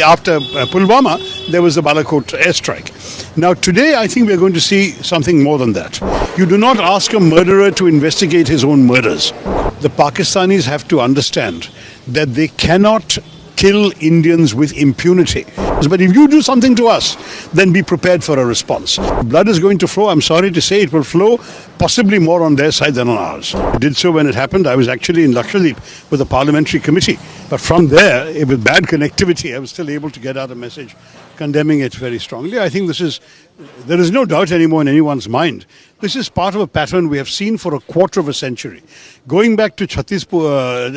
After Pulwama, there was the Balakot airstrike. Now today I think we're going to see something more than that. You do not ask a murderer to investigate his own murders. The Pakistanis have to understand that they cannot kill Indians with impunity. But if you do something to us, then be prepared for a response. Blood is going to flow. I'm sorry to say it will flow possibly more on their side than on ours. I did so when it happened. I was actually in Lakshadweep with a parliamentary committee. But from there, with bad connectivity, I was still able to get out a message condemning it very strongly. I think there is no doubt anymore in anyone's mind. This is part of a pattern we have seen for a quarter of a century. Going back to Chhattisgarh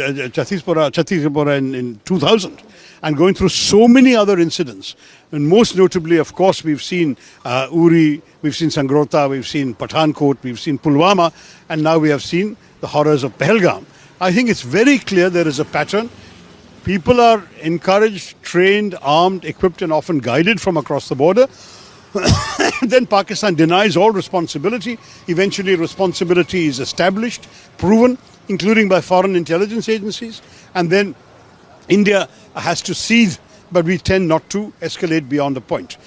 in 2000 and going through so many other incidents. And most notably, of course, we've seen Uri, we've seen Sangrota, we've seen Pathankot, we've seen Pulwama, and now we have seen the horrors of Pahalgam. I think it's very clear there is a pattern. People are encouraged, trained, armed, equipped, and often guided from across the border. Then Pakistan denies all responsibility. Eventually responsibility is established, proven, including by foreign intelligence agencies. And then India has to seethe, but we tend not to escalate beyond the point.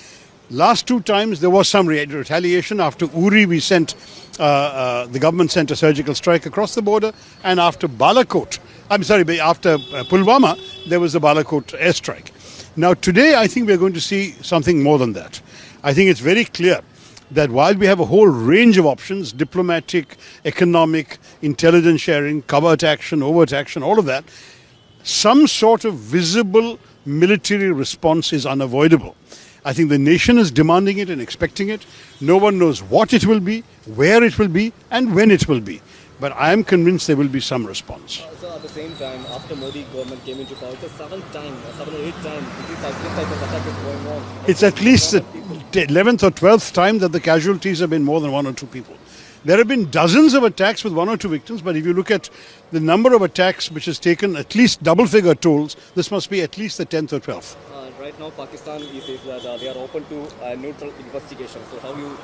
Last two times there was some retaliation. After Uri, the government sent a surgical strike across the border. And after after Pulwama, there was the Balakot airstrike. Now today I think we're going to see something more than that. I think it's very clear that while we have a whole range of options, diplomatic, economic, intelligence sharing, covert action, overt action, all of that, some sort of visible military response is unavoidable. I think the nation is demanding it and expecting it. No one knows what it will be, where it will be, and when it will be. But I am convinced there will be some response. So at the same time, after Modi government came into power, it's the seventh or eighth time this type of attack is going on. It's at least the 11th or 12th time that the casualties have been more than one or two people. There have been dozens of attacks with one or two victims, but if you look at the number of attacks which has taken at least double-figure tolls, this must be at least the 10th or 12th. Right now, Pakistan says that they are open to a neutral investigation. So how you...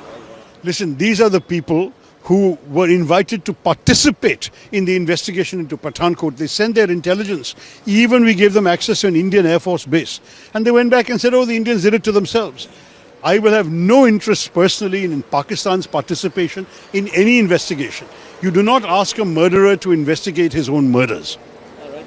Listen, these are the people who were invited to participate in the investigation into Pathankot. They sent their intelligence. Even we gave them access to an Indian Air Force base. And they went back and said, oh, the Indians did it to themselves. I will have no interest personally in Pakistan's participation in any investigation. You do not ask a murderer to investigate his own murders.